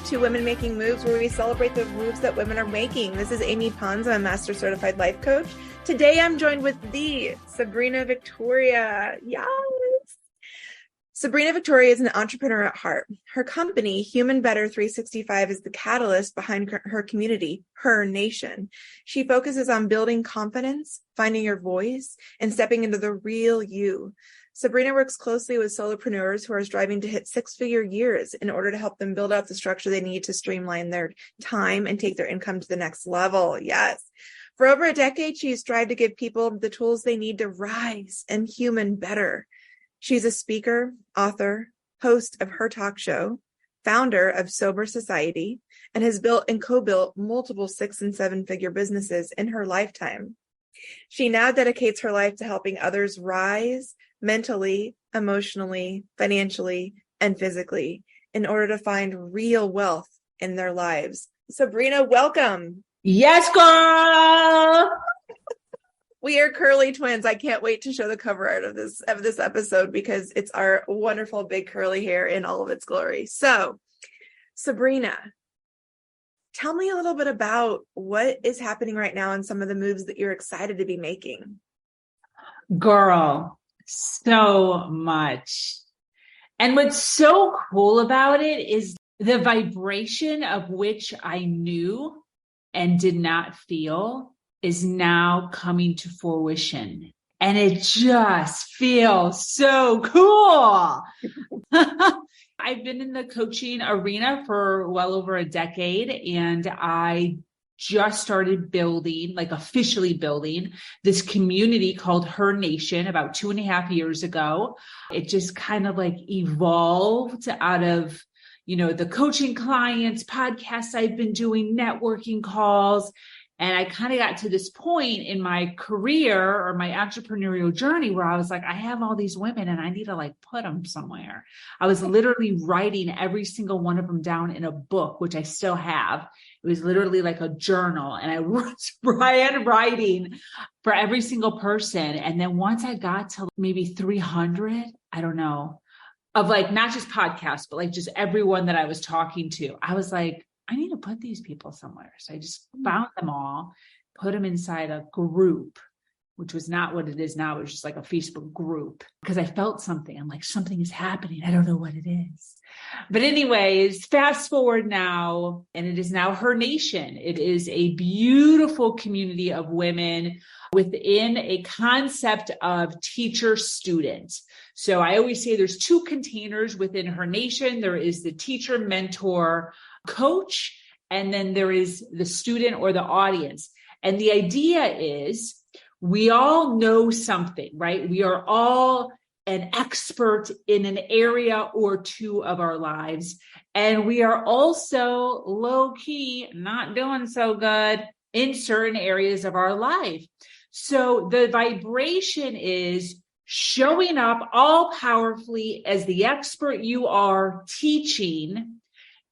to Women Making Moves, where we celebrate the moves that women are making. This is Amy Pons. I'm a Master Certified Life Coach. Today, I'm joined with the Sabrina Victoria. Yes. Sabrina Victoria is an entrepreneur at heart. Her company, Human Better 365, is the catalyst behind her community, her nation. She focuses on building confidence, finding your voice, and stepping into the real you. Sabrina works closely with solopreneurs who are striving to hit six-figure years in order to help them build out the structure they need to streamline their time and take their income to the next level. Yes. For over a decade, she's strived to give people the tools they need to rise and human better. She's a speaker, author, host of her talk show, founder of Sober Society, and has built and co-built multiple 6- and 7-figure businesses in her lifetime. She now dedicates her life to helping others rise mentally, emotionally, financially, and physically in order to find real wealth in their lives. Sabrina, welcome. Yes, girl. We are curly twins. I can't wait to show the cover art of this episode because it's our wonderful big curly hair in all of its glory. So, Sabrina, tell me a little bit about what is happening right now and some of the moves that you're excited to be making. Girl, so much. And what's so cool about it is the vibration of which I knew and did not feel is now coming to fruition. And it just feels so cool. I've been in the coaching arena for well over a decade, and I just started building, like officially building, this community called Her Nation about 2.5 years ago. It just kind of like evolved out of, the coaching clients, podcasts I've been doing, networking calls. And I kind of got to this point in my career or my entrepreneurial journey where I was like, I have all these women and I need to put them somewhere. I was literally writing every single one of them down in a book, which I still have. It was literally like a journal, and I was writing for every single person. And then once I got to maybe 300, I don't know, of not just podcasts, but just everyone that I was talking to, I was like, I need to put these people somewhere. So I just found them all, put them inside a group, which was not what it is now. It was just like a Facebook group because I felt something. I'm like, something is happening. I don't know what it is. But anyways, fast forward now, and it is now Her Nation. It is a beautiful community of women within a concept of teacher-student. So I always say there's 2 containers within Her Nation. There is the teacher, mentor, coach, and then there is the student or the audience. And the idea is we all know something, right? We are all an expert in an area or 2 of our lives. And we are also low key, not doing so good in certain areas of our life. So the vibration is showing up all powerfully as the expert you are teaching,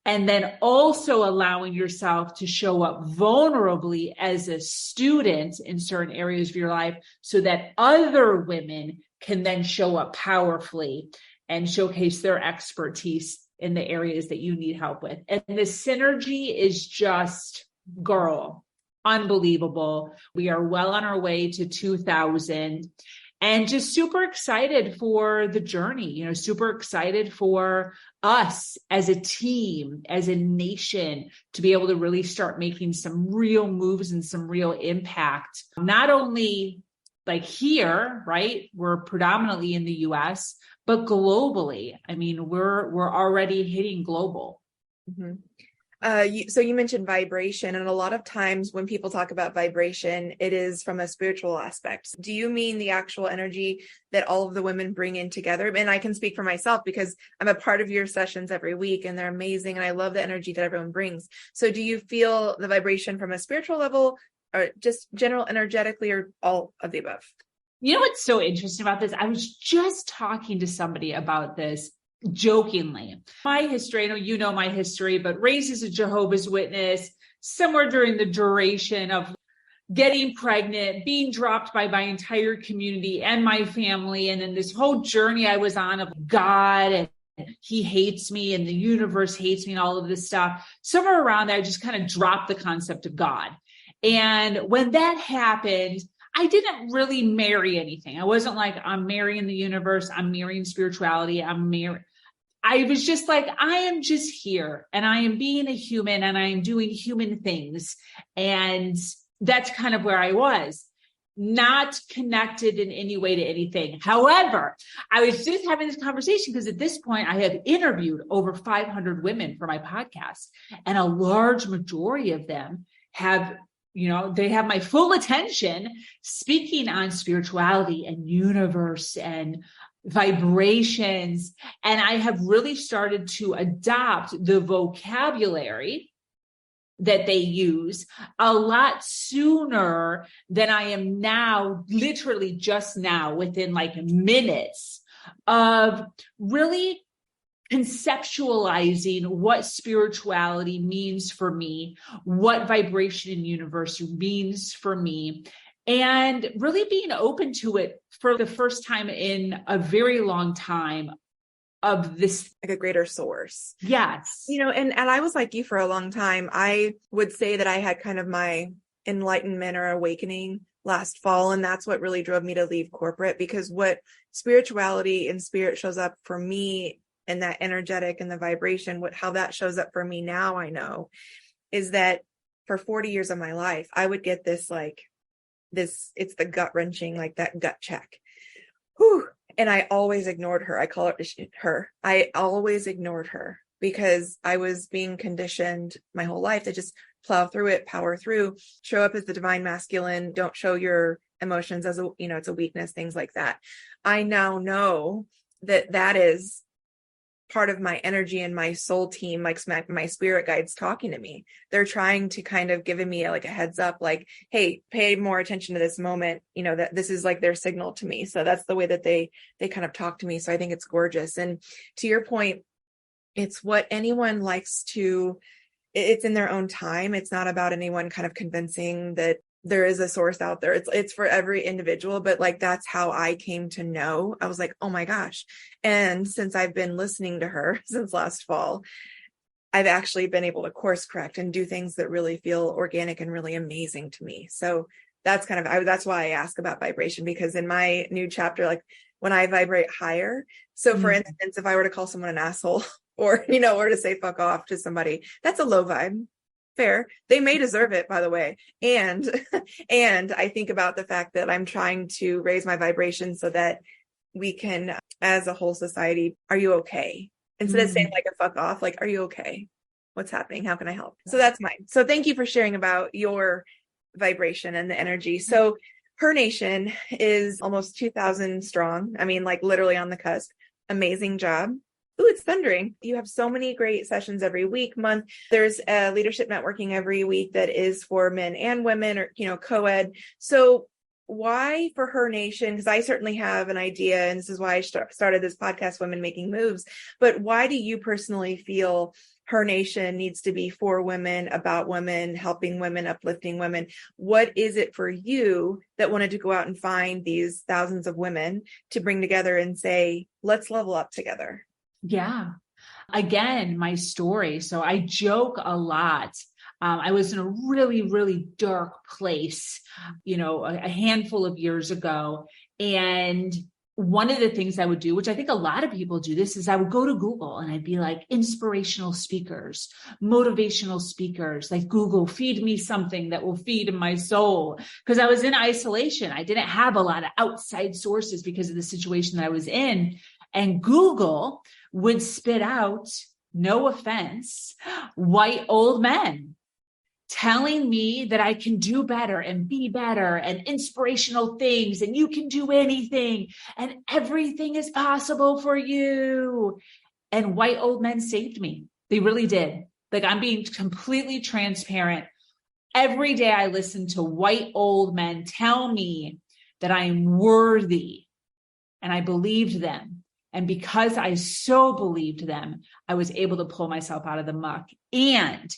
and then also allowing yourself to show up vulnerably as a student in certain areas of your life so that other women can then show up powerfully and showcase their expertise in the areas that you need help with. And the synergy is just, girl, unbelievable. We are well on our way to 2,000. And just super excited for the journey, super excited for us as a team, as a nation, to be able to really start making some real moves and some real impact. Not only here, right? We're predominantly in the US, but globally. I mean, we're already hitting global. Mm-hmm. So you mentioned vibration, and a lot of times when people talk about vibration, it is from a spiritual aspect. Do you mean the actual energy that all of the women bring in together? And I can speak for myself because I'm a part of your sessions every week, and they're amazing. And I love the energy that everyone brings. So do you feel the vibration from a spiritual level, or just general energetically, or all of the above? You know what's so interesting about this? I was just talking to somebody about this jokingly. My history, I know you know my history, but raised as a Jehovah's Witness, somewhere during the duration of getting pregnant, being dropped by my entire community and my family. And then this whole journey I was on of God and he hates me and the universe hates me and all of this stuff. Somewhere around there, I just kind of dropped the concept of God. And when that happened, I didn't really marry anything. I wasn't like, I'm marrying the universe. I'm marrying spirituality. I was just like, I am just here and I am being a human and I am doing human things. And that's kind of where I was, not connected in any way to anything. However, I was just having this conversation because at this point I have interviewed over 500 women for my podcast, and a large majority of them have, they have my full attention speaking on spirituality and universe and vibrations. And I have really started to adopt the vocabulary that they use a lot sooner than I am now, literally just now, within like minutes of really conceptualizing what spirituality means for me, what vibration in universe means for me, and really being open to it for the first time in a very long time, of this, like a greater source. Yes. And I was like you for a long time. I would say that I had kind of my enlightenment or awakening last fall. And that's what really drove me to leave corporate, because what spirituality and spirit shows up for me, and that energetic and the vibration, how that shows up for me now, I know, is that for 40 years of my life, I would get this, it's the gut wrenching, like that gut check. Whew. And I always ignored her. I call it her. I always ignored her because I was being conditioned my whole life to just plow through it, power through, show up as the divine masculine, don't show your emotions as it's a weakness, things like that. I now know that is part of my energy and my soul team, like my spirit guides talking to me. They're trying to kind of giving me like a heads up, like, hey, pay more attention to this moment, that this is like their signal to me. So that's the way that they kind of talk to me. So I think it's gorgeous. And to your point, it's what anyone likes to, it's in their own time. It's not about anyone kind of convincing that there is a source out there. It's for every individual, but like, that's how I came to know. I was like, oh my gosh. And since I've been listening to her since last fall, I've actually been able to course correct and do things that really feel organic and really amazing to me. So that's that's why I ask about vibration, because in my new chapter, like when I vibrate higher. So for instance, if I were to call someone an asshole or, or to say fuck off to somebody, that's a low vibe. Fair. They may deserve it, by the way. And I think about the fact that I'm trying to raise my vibration so that we can, as a whole society, are you okay? Instead of saying like a fuck off, like, are you okay? What's happening? How can I help? So that's mine. So thank you for sharing about your vibration and the energy. So Her Nation is almost 2,000 strong. I mean, like literally on the cusp. Amazing job. Ooh, it's thundering. You have so many great sessions every week, month. There's leadership networking every week that is for men and women, or, co-ed. So why for Her Nation? Because I certainly have an idea, and this is why I started this podcast, Women Making Moves. But why do you personally feel Her Nation needs to be for women, about women, helping women, uplifting women? What is it for you that wanted to go out and find these thousands of women to bring together and say, let's level up together? Yeah. Again, my story. So I joke a lot. I was in a really, really dark place, a handful of years ago. And one of the things I would do, which I think a lot of people do this, is I would go to Google and I'd be like, inspirational speakers, motivational speakers, like Google, feed me something that will feed my soul. Because I was in isolation. I didn't have a lot of outside sources because of the situation that I was in. And Google would spit out, no offense, white old men telling me that I can do better and be better and inspirational things, and you can do anything and everything is possible for you. And white old men saved me. They really did. Like, I'm being completely transparent. Every day I listen to white old men tell me that I am worthy, and I believed them. And because I so believed them, I was able to pull myself out of the muck. And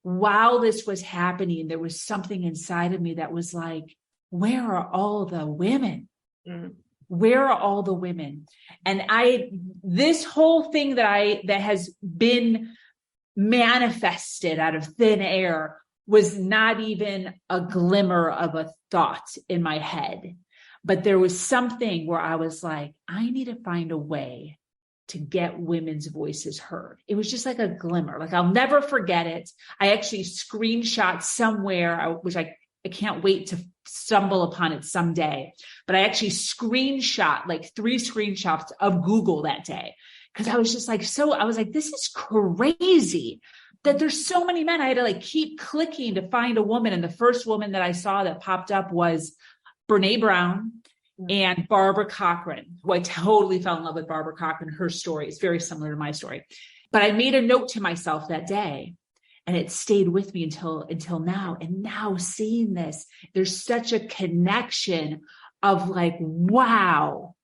while this was happening, there was something inside of me that was like, where are all the women? Where are all the women? And this whole thing that has been manifested out of thin air was not even a glimmer of a thought in my head. But there was something where I was like, I need to find a way to get women's voices heard. It was just like a glimmer. Like, I'll never forget it. I actually screenshot somewhere, which I can't wait to stumble upon it someday. But I actually screenshot like 3 screenshots of Google that day. Because I was just like, I was like, this is crazy that there's so many men. I had to like keep clicking to find a woman. And the first woman that I saw that popped up was Brene Brown and Barbara Cochran, who I totally fell in love with. Barbara Cochran, her story is very similar to my story. But I made a note to myself that day, and it stayed with me until now. And now seeing this, there's such a connection of like, wow,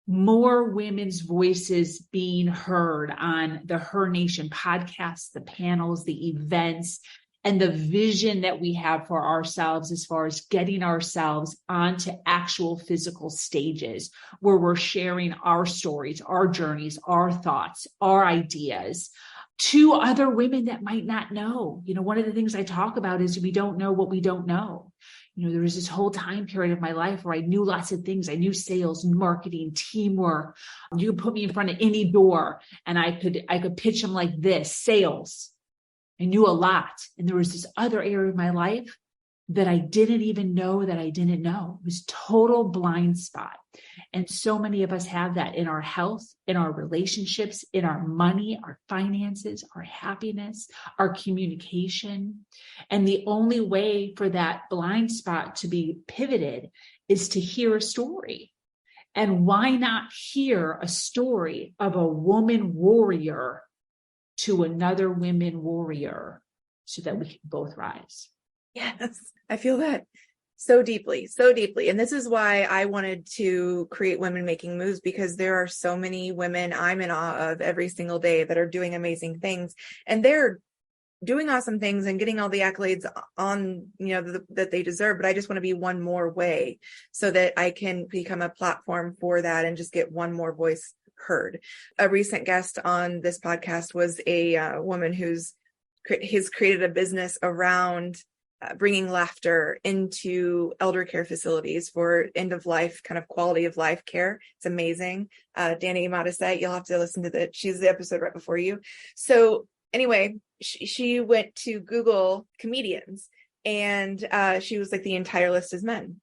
more women's voices being heard on the Her Nation podcast, the panels, the events, and the vision that we have for ourselves as far as getting ourselves onto actual physical stages where we're sharing our stories, our journeys, our thoughts, our ideas to other women that might not know. You know, one of the things I talk about is we don't know what we don't know. You know, there was this whole time period of my life where I knew lots of things. I knew sales, marketing, teamwork. You could put me in front of any door and I could pitch them like this: sales. I knew a lot. And there was this other area of my life that I didn't even know that I didn't know. It was total blind spot. And so many of us have that in our health, in our relationships, in our money, our finances, our happiness, our communication. And the only way for that blind spot to be pivoted is to hear a story. And why not hear a story of a woman warrior to another women warrior so that we can both rise? Yes, I feel that so deeply, so deeply. And this is why I wanted to create Women Making Moves, because there are so many women I'm in awe of every single day that are doing amazing things, and they're doing awesome things and getting all the accolades on, that they deserve. But I just want to be one more way so that I can become a platform for that and just get one more voice heard. A recent guest on this podcast was a woman who's created a business around bringing laughter into elder care facilities for end of life kind of quality of life care. It's amazing. Danny Modisette, you'll have to listen to she's the episode right before you. So anyway, she went to Google comedians, and she was like, the entire list is men.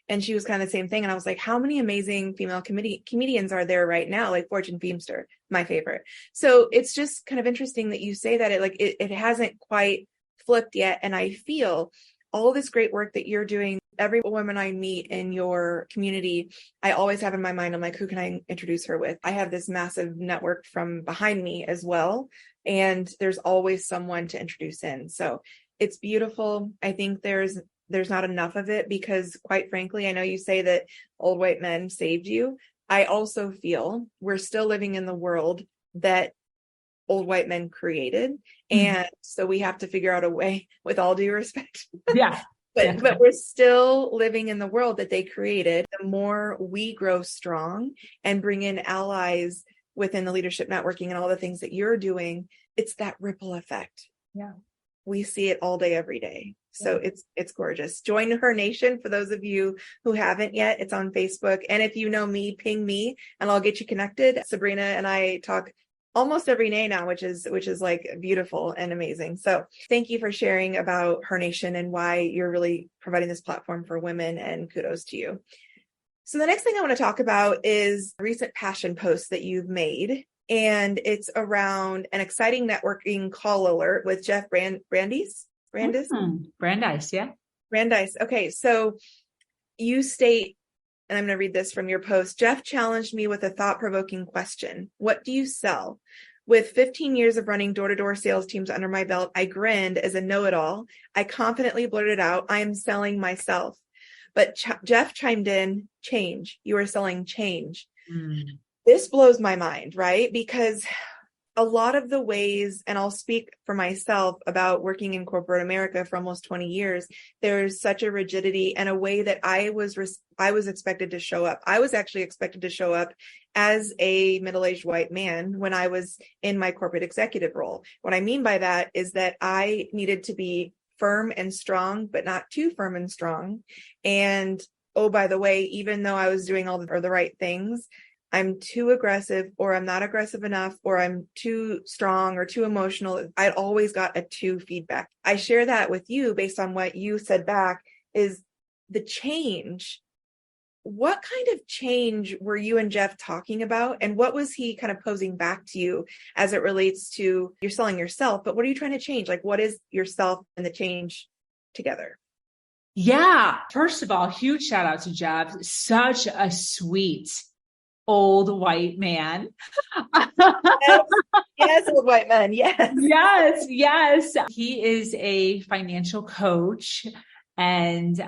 And she was kind of the same thing. And I was like, how many amazing female comedians are there right now? Like Fortune Feimster, my favorite. So it's just kind of interesting that you say that it hasn't quite flipped yet. And I feel all this great work that you're doing. Every woman I meet in your community, I always have in my mind, I'm like, who can I introduce her with? I have this massive network from behind me as well. And there's always someone to introduce in. So it's beautiful. I think there's not enough of it because, quite frankly, I know you say that old white men saved you. I also feel we're still living in the world that old white men created. And so we have to figure out a way, with all due respect. Yeah. But we're still living in the world that they created. The more we grow strong and bring in allies within the leadership networking and all the things that you're doing, it's that ripple effect. Yeah. We see it all day, every day. So it's gorgeous. Join Her Nation for those of you who haven't yet. It's on Facebook. And if you know me, ping me and I'll get you connected. Sabrina and I talk almost every day now, which is like beautiful and amazing. So thank you for sharing about Her Nation and why you're really providing this platform for women, and kudos to you. So the next thing I want to talk about is a recent passion post that you've made. And it's around an exciting networking call alert with Jeff Brandeis. Brandeis, yeah. Brandeis. Okay, so you state, and I'm going to read this from your post, Jeff challenged me with a thought-provoking question. What do you sell? With 15 years of running door-to-door sales teams under my belt, I grinned as a know-it-all. I confidently blurted out, I am selling myself. But Jeff chimed in, change. You are selling change. This blows my mind, right? Because a lot of the ways, and I'll speak for myself about working in corporate America for almost 20 years, there's such a rigidity and a way that I was expected to show up. I was actually expected to show up as a middle-aged white man when I was in my corporate executive role. What I mean by that is that I needed to be firm and strong, but not too firm and strong. And oh, by the way, even though I was doing all the right things, I'm too aggressive, or I'm not aggressive enough, or I'm too strong or too emotional. I always got a 2 feedback. I share that with you based on what you said back is the change. What kind of change were you and Jeff talking about? And what was he kind of posing back to you as it relates to you're selling yourself, but what are you trying to change? Like, what is yourself and the change together? Yeah. First of all, huge shout out to Jeff. Such a sweet old white man. Yes, yes, old white man. Yes. Yes, yes. He is a financial coach and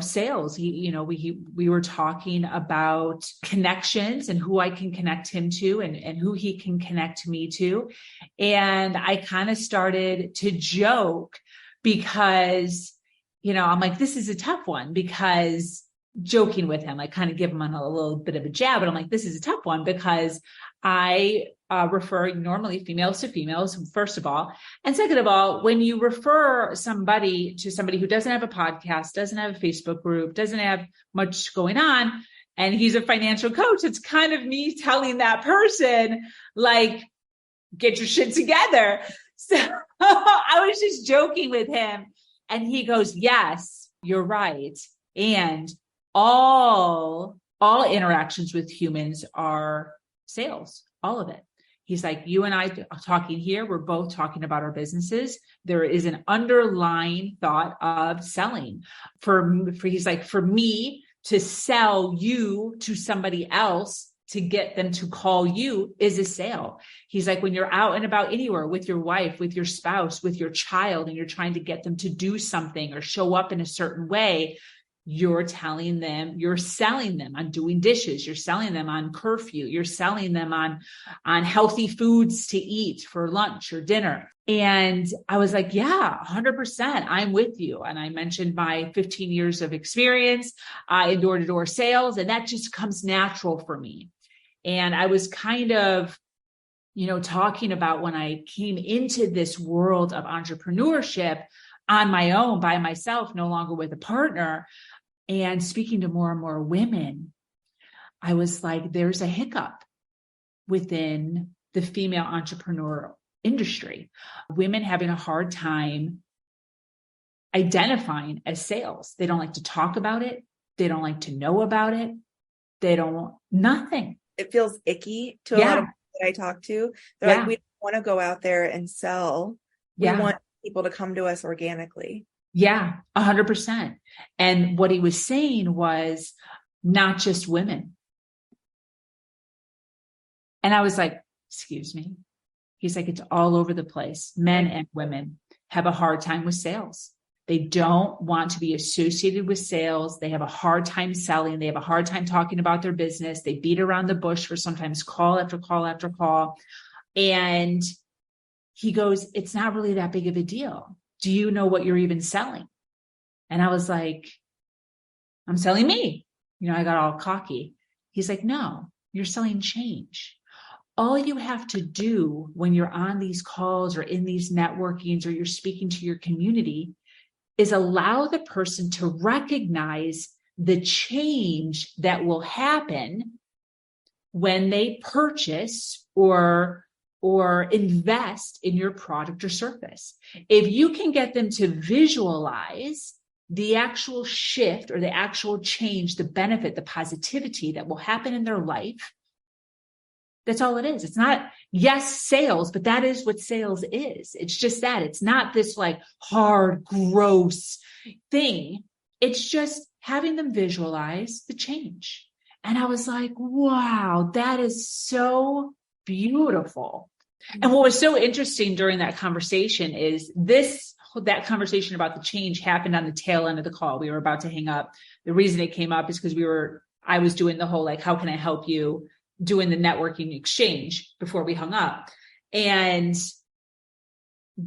sales. We were talking about connections and who I can connect him to and who he can connect me to. And I kind of started to joke because, I'm like, this is a tough one because joking with him, I kind of give him on a little bit of a jab, but I'm like, this is a tough one because I refer normally females to females, first of all. And second of all, when you refer somebody to somebody who doesn't have a podcast, doesn't have a Facebook group, doesn't have much going on, and he's a financial coach, it's kind of me telling that person, like, get your shit together. So I was just joking with him. And he goes, yes, you're right. And all interactions with humans are sales, all of it. He's like, you and I are talking here. We're both talking about our businesses. There is an underlying thought of selling he's like, for me to sell you to somebody else, to get them to call you is a sale. He's like, when you're out and about anywhere with your wife, with your spouse, with your child, and you're trying to get them to do something or show up in a certain way, you're telling them, you're selling them on doing dishes. You're selling them on curfew. You're selling them on healthy foods to eat for lunch or dinner. And I was like, yeah, 100%. I'm with you. And I mentioned my 15 years of experience in door-to-door sales, and that just comes natural for me. And I was kind of, talking about when I came into this world of entrepreneurship on my own, by myself, no longer with a partner, and speaking to more and more women, I was like, there's a hiccup within the female entrepreneur industry. Women having a hard time identifying as sales. They don't like to talk about it. They don't like to know about it. They don't, nothing. It feels icky to a lot of people that I talk to. They're like, we don't want to go out there and sell. We want people to come to us organically. Yeah, 100%. And what he was saying was not just women. And I was like, excuse me. He's like, it's all over the place. Men and women have a hard time with sales. They don't want to be associated with sales. They have a hard time selling. They have a hard time talking about their business. They beat around the bush for sometimes call after call after call. And he goes, it's not really that big of a deal. Do you know what you're even selling? And I was like, I'm selling me. I got all cocky. He's like, no, you're selling change. All you have to do when you're on these calls or in these networkings or you're speaking to your community is allow the person to recognize the change that will happen when they purchase or invest in your product or service. If you can get them to visualize the actual shift or the actual change, the benefit, the positivity that will happen in their life, that's all it is. It's not, yes, sales, but that is what sales is. It's just that. It's not this like hard, gross thing. It's just having them visualize the change. And I was like, wow, that is so beautiful. And what was so interesting during that conversation is that conversation about the change happened on the tail end of the call. We were about to hang up. The reason it came up is because I was doing the whole, like, how can I help you, doing the networking exchange before we hung up. And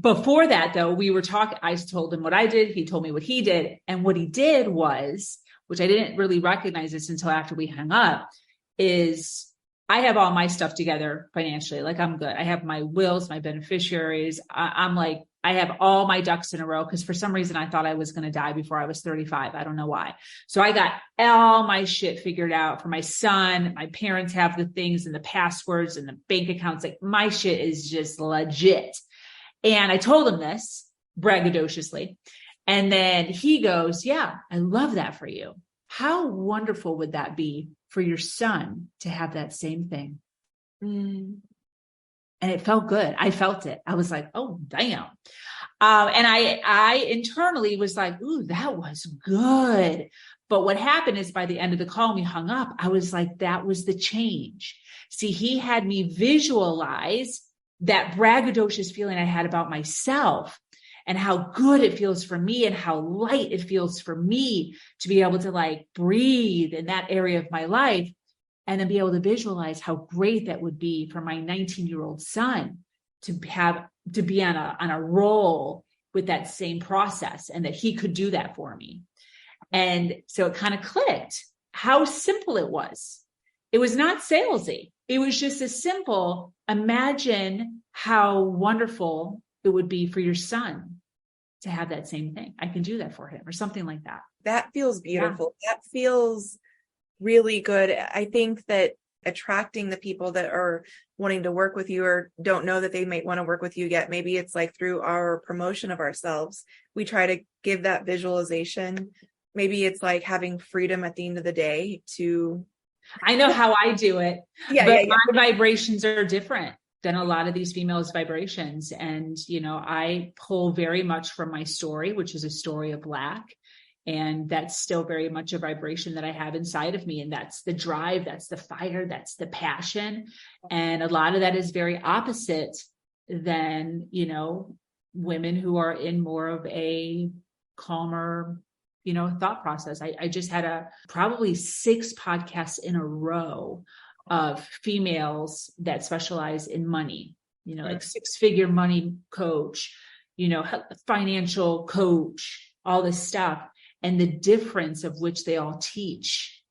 before that, though, we were talking, I told him what I did. He told me what he did. And what he did was, which I didn't really recognize this until after we hung up, is I have all my stuff together financially. Like, I'm good. I have my wills, my beneficiaries. I'm like, I have all my ducks in a row, because for some reason I thought I was going to die before I was 35. I don't know why. So I got all my shit figured out for my son. My parents have the things and the passwords and the bank accounts. Like, my shit is just legit. And I told him this braggadociously. And then he goes, yeah, I love that for you. How wonderful would that be for your son to have that same thing? And it felt good. I felt it. I was like, oh, damn. And I internally was like, ooh, that was good. But what happened is, by the end of the call, we hung up, I was like, that was the change. See, he had me visualize that braggadocious feeling I had about myself, and how good it feels for me, and how light it feels for me to be able to like breathe in that area of my life, and then be able to visualize how great that would be for my 19-year-old son to be on a roll with that same process, and that he could do that for me. And so it kind of clicked how simple it was. It was not salesy. It was just a simple, imagine how wonderful it would be for your son to have that same thing. I can do that for him, or something like that. That feels beautiful. Yeah. That feels really good. I think that attracting the people that are wanting to work with you, or don't know that they might want to work with you yet, maybe it's like through our promotion of ourselves, we try to give that visualization. Maybe it's like having freedom at the end of the day to... I know how I do it, but my vibrations are different than a lot of these females' vibrations. And, I pull very much from my story, which is a story of lack. And that's still very much a vibration that I have inside of me. And that's the drive, that's the fire, that's the passion. And a lot of that is very opposite than, women who are in more of a calmer, thought process. I just had probably 6 podcasts in a row of females that specialize in money, like 6-figure money coach, financial coach, all this stuff. And the difference of which they all teach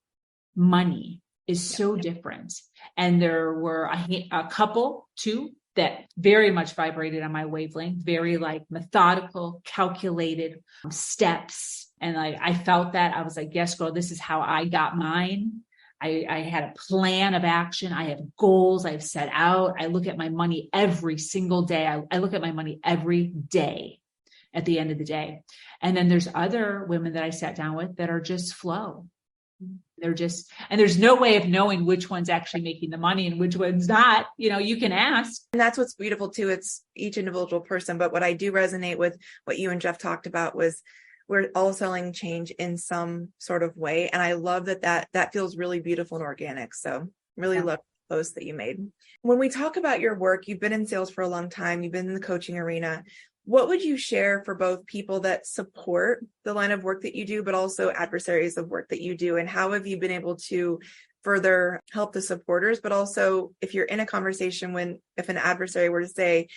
money is so different. And there were a couple, 2, that very much vibrated on my wavelength, very like methodical, calculated steps. And I felt that. I was like, yes, girl, this is how I got mine. I had a plan of action. I have goals I've set out. I look at my money every single day. I look at my money every day at the end of the day. And then there's other women that I sat down with that are just flow. They're just, and there's no way of knowing which one's actually making the money and which one's not. You can ask. And that's what's beautiful too. It's each individual person. But what I do resonate with what you and Jeff talked about was, we're all selling change in some sort of way. And I love that feels really beautiful and organic. So really love the post that you made. When we talk about your work, you've been in sales for a long time. You've been in the coaching arena. What would you share for both people that support the line of work that you do, but also adversaries of work that you do? And how have you been able to further help the supporters? But also, if you're in a conversation, if an adversary were to say,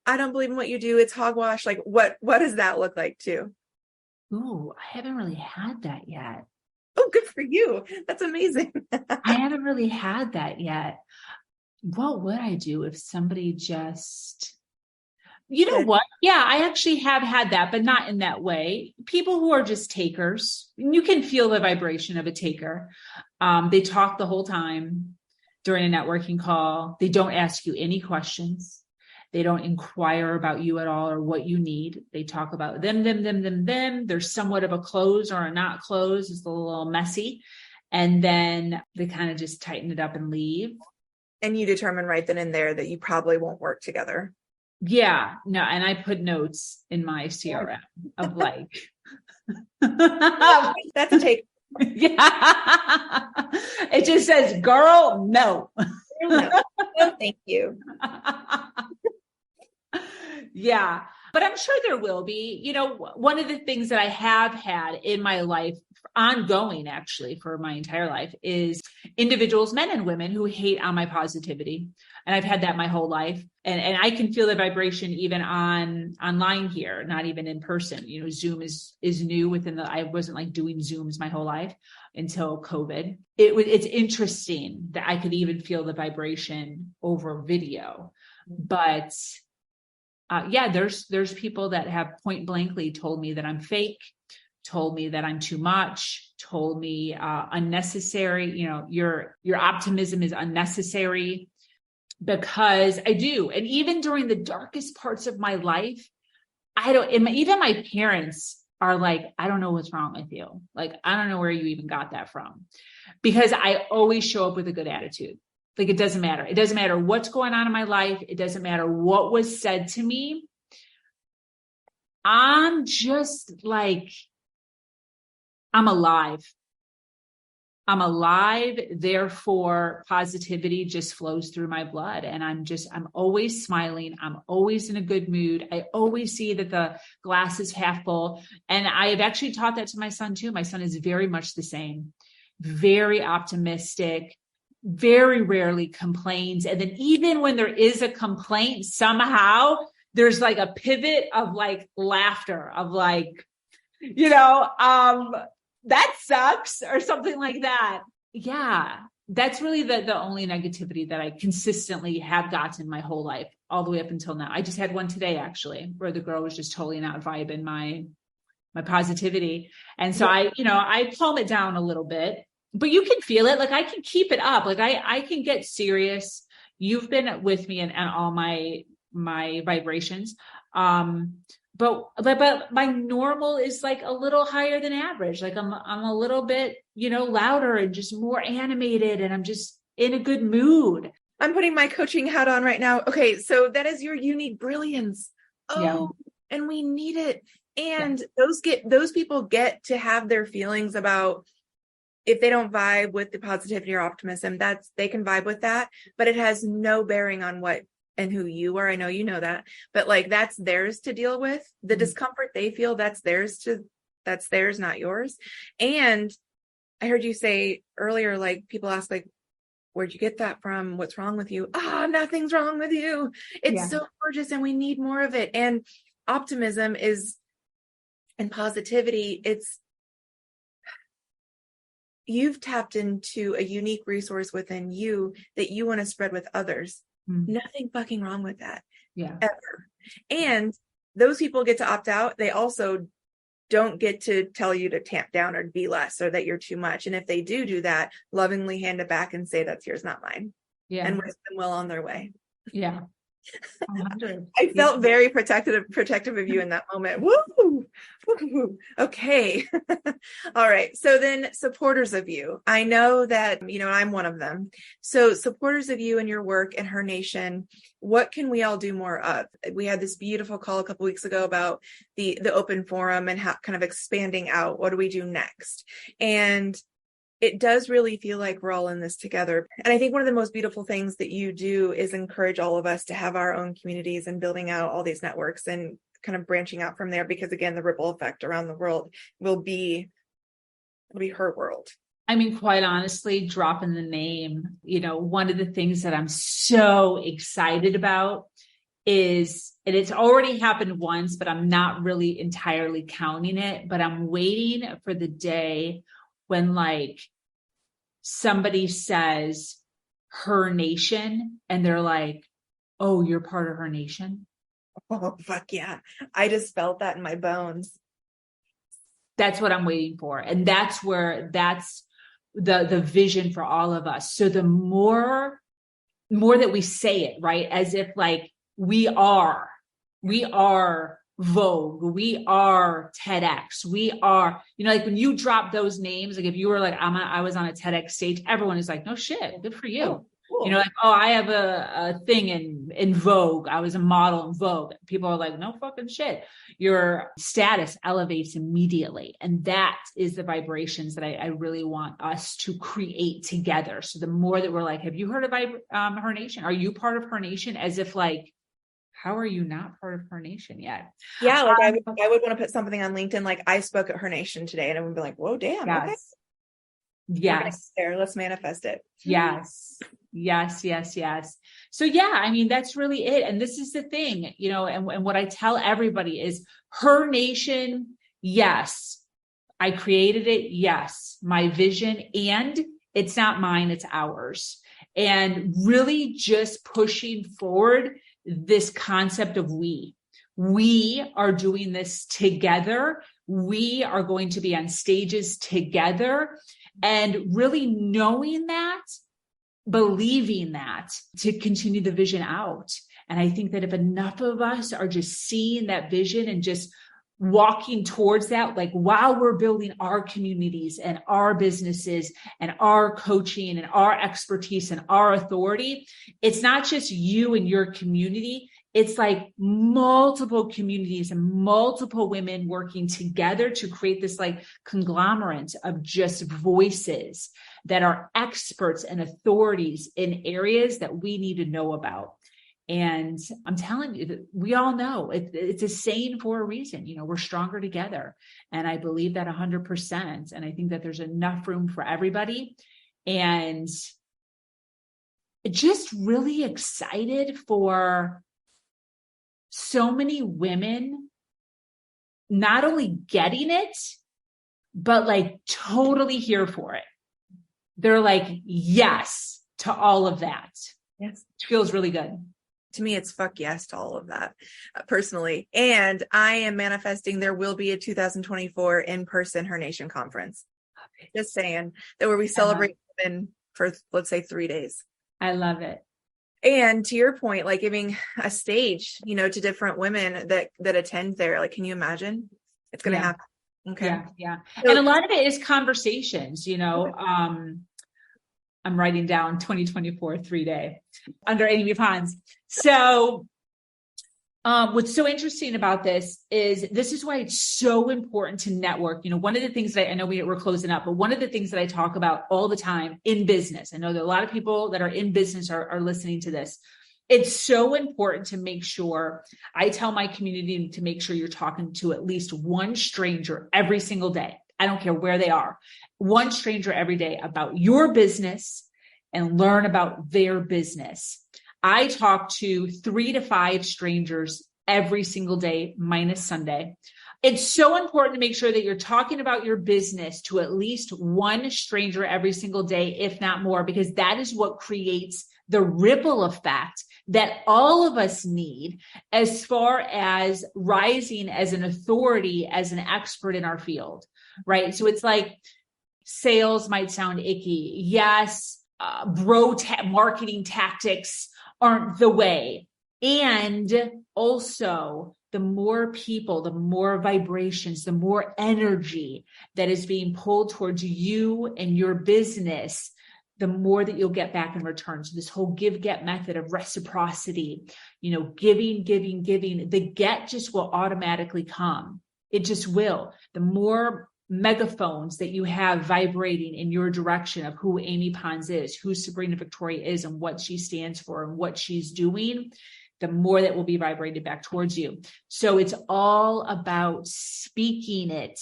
I don't believe in what you do, it's hogwash, like what does that look like too? Ooh, I haven't really had that yet. Oh, good for you. That's amazing. I haven't really had that yet. What would I do if somebody just, what? Yeah, I actually have had that, but not in that way. People who are just takers, you can feel the vibration of a taker. They talk the whole time during a networking call. They don't ask you any questions. They don't inquire about you at all or what you need. They talk about them. There's somewhat of a close or a not close. It's a little messy. And then they kind of just tighten it up and leave. And you determine right then and there that you probably won't work together. Yeah, no. And I put notes in my CRM of like. That's a take. Yeah. It just says, girl, no. No, thank you. Yeah, but I'm sure there will be. One of the things that I have had in my life ongoing actually for my entire life, is individuals, men and women, who hate on my positivity. And I've had that my whole life. And I can feel the vibration even online here, not even in person. You know, Zoom is new I wasn't like doing Zooms my whole life until COVID. It's interesting that I could even feel the vibration over video. But there's people that have point blankly told me that I'm fake, told me that I'm too much, told me unnecessary, you know, your optimism is unnecessary, because I do. And even during the darkest parts of my life, even my parents are like, I don't know what's wrong with you. Like, I don't know where you even got that from, because I always show up with a good attitude. Like, it doesn't matter. It doesn't matter what's going on in my life. It doesn't matter what was said to me. I'm just like, I'm alive. I'm alive. Therefore, positivity just flows through my blood. And I'm always smiling. I'm always in a good mood. I always see that the glass is half full. And I have actually taught that to my son too. My son is very much the same, very optimistic, very rarely complains. And then even when there is a complaint, somehow there's like a pivot of like laughter, of like, you know, that sucks, or something like that. Yeah. That's really the only negativity that I consistently have gotten my whole life, all the way up until now. I just had one today, actually, where the girl was just totally not vibing my positivity. And so I calm it down a little bit, but you can feel it. Like, I can keep it up. Like, I can get serious. You've been with me in all my vibrations. But my normal is like a little higher than average. Like, I'm a little bit, you know, louder and just more animated, and I'm just in a good mood. I'm putting my coaching hat on right now. Okay. So that is your unique brilliance. Oh, yeah. And we need it. And those people get to have their feelings about, if they don't vibe with the positivity or optimism, they can vibe with that, but it has no bearing on what and who you are. I know you know that, but like, that's theirs to deal with. The discomfort they feel, that's theirs, not yours. And I heard you say earlier, like, people ask, like, where'd you get that from? What's wrong with you? Nothing's wrong with you. It's so gorgeous, and we need more of it. And optimism and positivity, you've tapped into a unique resource within you that you want to spread with others. Nothing fucking wrong with that. Yeah. Ever. And those people get to opt out. They also don't get to tell you to tamp down or be less, or that you're too much. And if they do that, lovingly hand it back and say, that's yours, not mine. Yeah. And wish them well on their way. Yeah. I felt very protective of you in that moment. Woo! Okay. All right. So then, supporters of you. I know that, you know, I'm one of them. So supporters of you and your work and Her Nation, what can we all do more of? We had this beautiful call a couple weeks ago about the open forum and how kind of expanding out. What do we do next? And it does really feel like we're all in this together. And I think one of the most beautiful things that you do is encourage all of us to have our own communities and building out all these networks and kind of branching out from there, because again, the ripple effect around the world will be her world. I mean, quite honestly, dropping the name, you know, one of the things that I'm so excited about is, and it's already happened once, but I'm not really entirely counting it, but I'm waiting for the day when, like, somebody says Her Nation and they're like, oh, you're part of Her Nation? Oh, fuck yeah. I just felt that in my bones. That's what I'm waiting for. And that's the vision for all of us. So the more that we say it, right? As if like we are Vogue, we are TEDx, we are, you know, like when you drop those names, like if you were like, I was on a TEDx stage, everyone is like, no shit, good for you. Oh, cool. You know, like, oh, I have a thing in Vogue. I was a model in Vogue. People are like, no fucking shit. Your status elevates immediately. And that is the vibrations that I really want us to create together. So the more that we're like, have you heard of Her Nation? Are you part of Her Nation? As if like, How are you not part of Her Nation yet? Yeah, like I would want to put something on LinkedIn, like I spoke at Her Nation today, and I would be like, whoa, damn, okay, Yes. we're gonna get Yes. there. Let's manifest it. Yes. Yes. Yes. Yes. So yeah, I mean, that's really it. And this is the thing, and what I tell everybody is Her Nation. Yes. I created it. Yes. My vision, and it's not mine, it's ours. And really just pushing forward this concept of we are doing this together. We are going to be on stages together, and really knowing that, believing that, to continue the vision out. And I think that if enough of us are just seeing that vision and just walking towards that, like while we're building our communities and our businesses and our coaching and our expertise and our authority, it's not just you and your community. It's like multiple communities and multiple women working together to create this like conglomerate of just voices that are experts and authorities in areas that we need to know about. And I'm telling you that we all know it's a saying for a reason. We're stronger together. And I believe that 100%. And I think that there's enough room for everybody. And just really excited for so many women not only getting it, but like totally here for it. They're like, yes to all of that. Yes. It feels really good. To me, it's fuck yes to all of that, personally. And I am manifesting there will be a 2024 in-person Her Nation conference. Just saying, that where we celebrate women for, let's say, 3 days. I love it. And to your point, like giving a stage, to different women that attend there. Like, can you imagine? It's going to happen. Okay. Yeah. So, and a lot of it is conversations, I'm writing down 2024 3-day under Amy Pons. So what's so interesting about this is why it's so important to network. One of the things that I know we're closing up, but one of the things that I talk about all the time in business, I know that a lot of people that are in business are listening to this. It's so important to make sure, I tell my community to make sure you're talking to at least one stranger every single day. I don't care where they are. One stranger every day about your business and learn about their business. I talk to 3 to 5 strangers every single day, minus Sunday. It's so important to make sure that you're talking about your business to at least one stranger every single day, if not more, because that is what creates the ripple effect that all of us need as far as rising as an authority, as an expert in our field, right? So it's like sales might sound icky. Yes, marketing tactics aren't the way. And also, the more people, the more vibrations, the more energy that is being pulled towards you and your business, the more that you'll get back in return. So this whole give-get method of reciprocity, giving, the get just will automatically come. It just will. The more megaphones that you have vibrating in your direction of who Amy Pons is, who Sabrina Victoria is, and what she stands for and what she's doing, the more that will be vibrated back towards you. So it's all about speaking it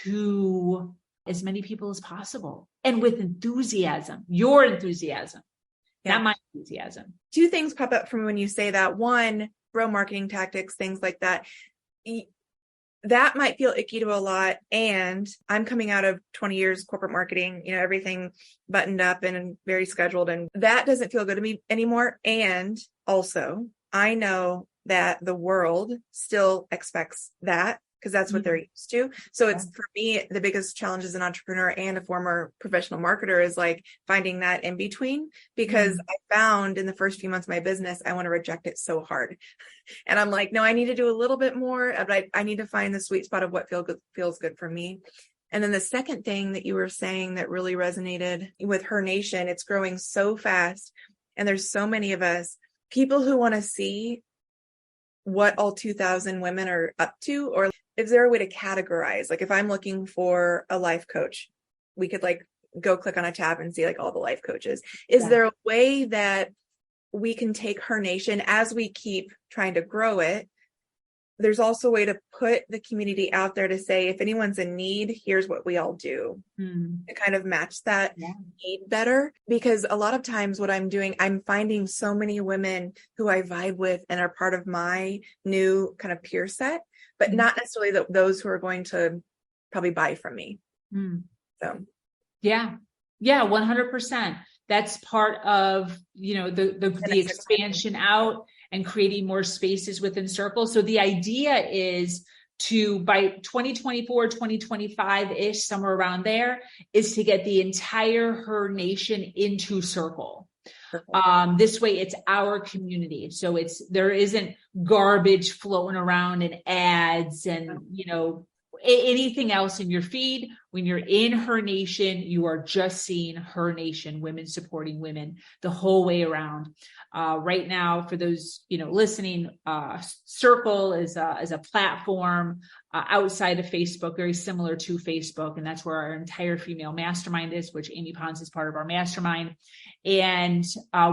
to as many people as possible, and with enthusiasm, your enthusiasm, not my enthusiasm. 2 things pop up from when you say that. One, bro marketing tactics, things like that. That might feel icky to a lot. And I'm coming out of 20 years corporate marketing, everything buttoned up and very scheduled. And that doesn't feel good to me anymore. And also, I know that the world still expects that, because that's what they're used to. So it's, for me, the biggest challenge as an entrepreneur and a former professional marketer is like finding that in between, because I found in the first few months of my business, I want to reject it so hard. And I'm like, no, I need to do a little bit more, but I need to find the sweet spot of what feels good for me. And then the second thing that you were saying that really resonated with Her Nation, it's growing so fast. And there's so many of us, people who want to see what all 2,000 women are up to, or is there a way to categorize? Like if I'm looking for a life coach, we could like go click on a tab and see like all the life coaches. Is there a way that we can take Her Nation as we keep trying to grow it. There's also a way to put the community out there to say, if anyone's in need, here's what we all do to kind of match that need better. Because a lot of times what I'm doing, I'm finding so many women who I vibe with and are part of my new kind of peer set, but not necessarily those who are going to probably buy from me. So yeah, 100%. That's part of, the expansion out and creating more spaces within Circle. So the idea is to, by 2024, 2025-ish, somewhere around there, is to get the entire Her Nation into Circle. This way it's our community. So there isn't garbage floating around and ads and, anything else in your feed. When you're in Her Nation, you are just seeing Her Nation, women supporting women the whole way around. Right now, for those listening, Circle is a platform outside of Facebook, very similar to Facebook, and that's where our entire female mastermind is, which Amy Pons is part of our mastermind. And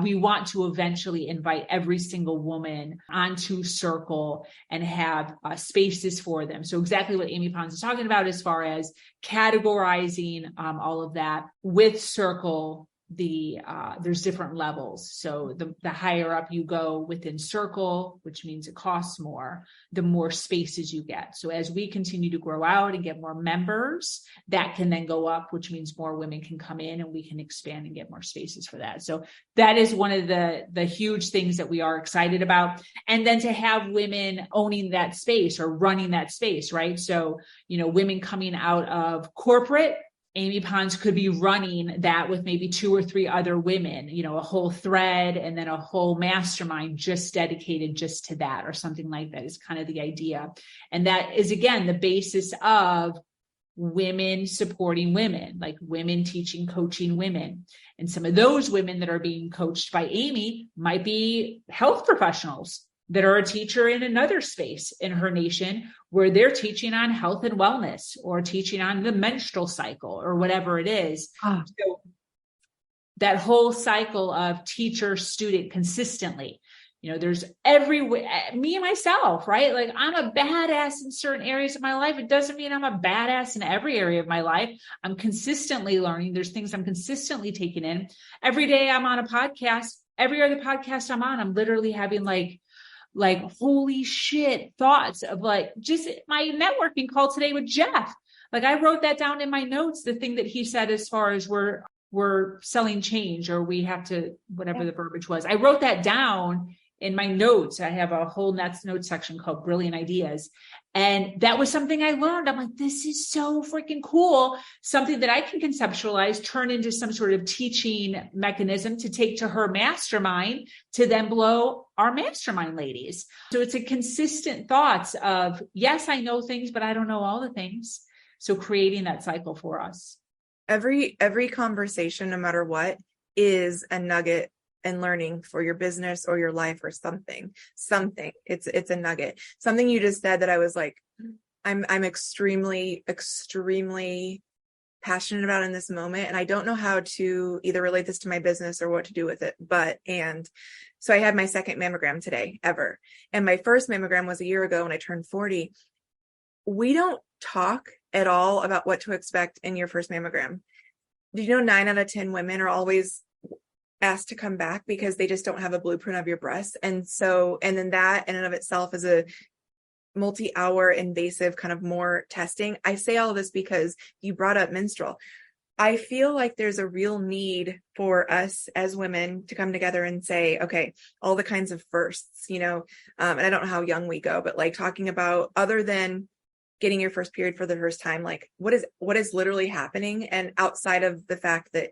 we want to eventually invite every single woman onto Circle and have spaces for them. So exactly what Amy Pons is talking about as far as categorizing all of that with Circle. There's different levels. So the higher up you go within Circle, which means it costs more, the more spaces you get. So as we continue to grow out and get more members, that can then go up, which means more women can come in and we can expand and get more spaces for that. So that is one of the huge things that we are excited about. And then to have women owning that space or running that space, right? So, women coming out of corporate, Amy Pons could be running that with maybe 2 or 3 other women, a whole thread and then a whole mastermind just dedicated just to that or something like that is kind of the idea. And that is, again, the basis of women supporting women, like women teaching, coaching women. And some of those women that are being coached by Amy might be health professionals that are a teacher in another space in Her Nation where they're teaching on health and wellness or teaching on the menstrual cycle or whatever it is. So that whole cycle of teacher student consistently, there's me and myself, right? Like I'm a badass in certain areas of my life. It doesn't mean I'm a badass in every area of my life. I'm consistently learning. There's things I'm consistently taking in. Every day I'm on a podcast. Every other podcast I'm on, I'm literally having like holy shit thoughts of just my networking call today with Jeff. Like I wrote that down in my notes, the thing that he said as far as we're selling change or we have to, whatever the verbiage was. I wrote that down in my notes. I have a whole notes section called Brilliant Ideas. And that was something I learned. I'm like, this is so freaking cool. Something that I can conceptualize, turn into some sort of teaching mechanism to take to her mastermind to then blow our mastermind ladies. So it's a consistent thoughts of, yes, I know things, but I don't know all the things. So creating that cycle for us. Every conversation, no matter what, is a nugget and learning for your business or your life or something. It's a nugget. Something you just said that I was like, I'm extremely passionate about in this moment. And I don't know how to either relate this to my business or what to do with it. So I had my second mammogram today ever. And my first mammogram was a year ago when I turned 40. We don't talk at all about what to expect in your first mammogram. Do you know 9 out of 10 women are always asked to come back because they just don't have a blueprint of your breasts? And then that in and of itself is a multi-hour invasive kind of more testing. I say all of this because you brought up menstrual. I feel like there's a real need for us as women to come together and say, okay, all the kinds of firsts, and I don't know how young we go, but like talking about other than getting your first period for the first time, like what is literally happening? And outside of the fact that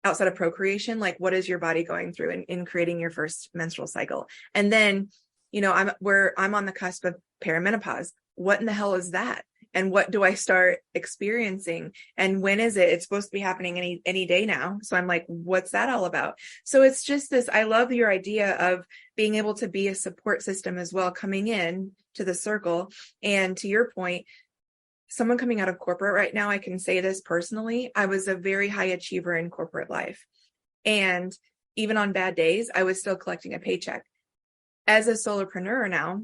outside of procreation, like what is your body going through in creating your first menstrual cycle? And then, I'm on the cusp of perimenopause. What in the hell is that? And what do I start experiencing? And when is it? It's supposed to be happening any day now. So I'm like, what's that all about? So it's just this, I love your idea of being able to be a support system as well, coming in to the circle. And to your point, someone coming out of corporate right now, I can say this personally. I was a very high achiever in corporate life. And even on bad days, I was still collecting a paycheck. As a solopreneur now,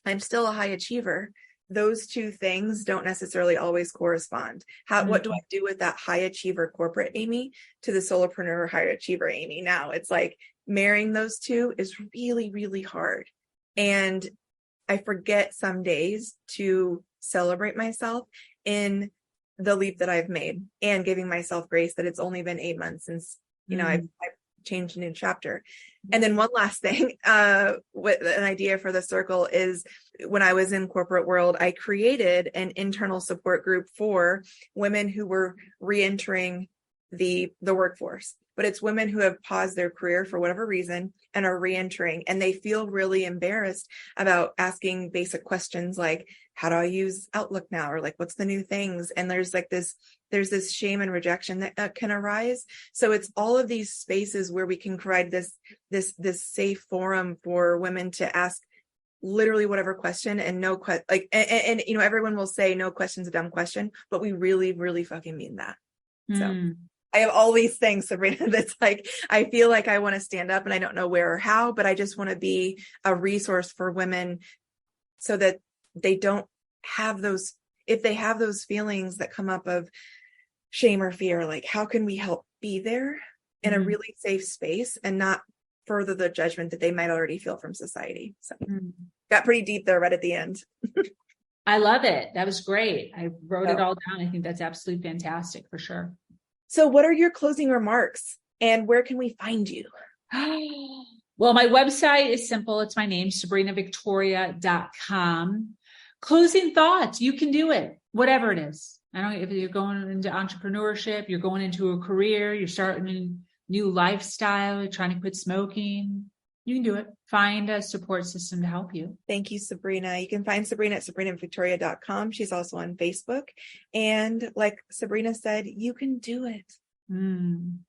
I'm still a high achiever. Those two things don't necessarily always correspond. What do I do with that high achiever corporate Amy to the solopreneur high achiever Amy now? It's like marrying those two is really, really hard. And I forget some days to celebrate myself in the leap that I've made and giving myself grace that it's only been 8 months since, I've changed a new chapter. And then one last thing, with an idea for the circle is when I was in corporate world, I created an internal support group for women who were reentering the workforce. But it's women who have paused their career for whatever reason and are reentering, and they feel really embarrassed about asking basic questions like, how do I use Outlook now? Or like, what's the new things? And there's this shame and rejection that can arise. So it's all of these spaces where we can provide this safe forum for women to ask literally whatever question, and everyone will say no question's a dumb question, but we really, really fucking mean that. So I have all these things, Sabrina, that's like, I feel like I want to stand up and I don't know where or how, but I just want to be a resource for women so that they don't have those, if they have those feelings that come up of shame or fear, like how can we help be there in a really safe space and not further the judgment that they might already feel from society. So got pretty deep there right at the end. I love it. That was great. I wrote it all down. I think that's absolutely fantastic for sure. So what are your closing remarks and where can we find you? Well, my website is simple. It's my name, sabrinavictoria.com. Closing thoughts. You can do it, whatever it is. I don't know if you're going into entrepreneurship, you're going into a career, you're starting a new lifestyle, you're trying to quit smoking. You can do it. Find a support system to help you. Thank you, Sabrina. You can find Sabrina at sabrinavictoria.com. She's also on Facebook. And like Sabrina said, you can do it.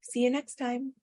See you next time.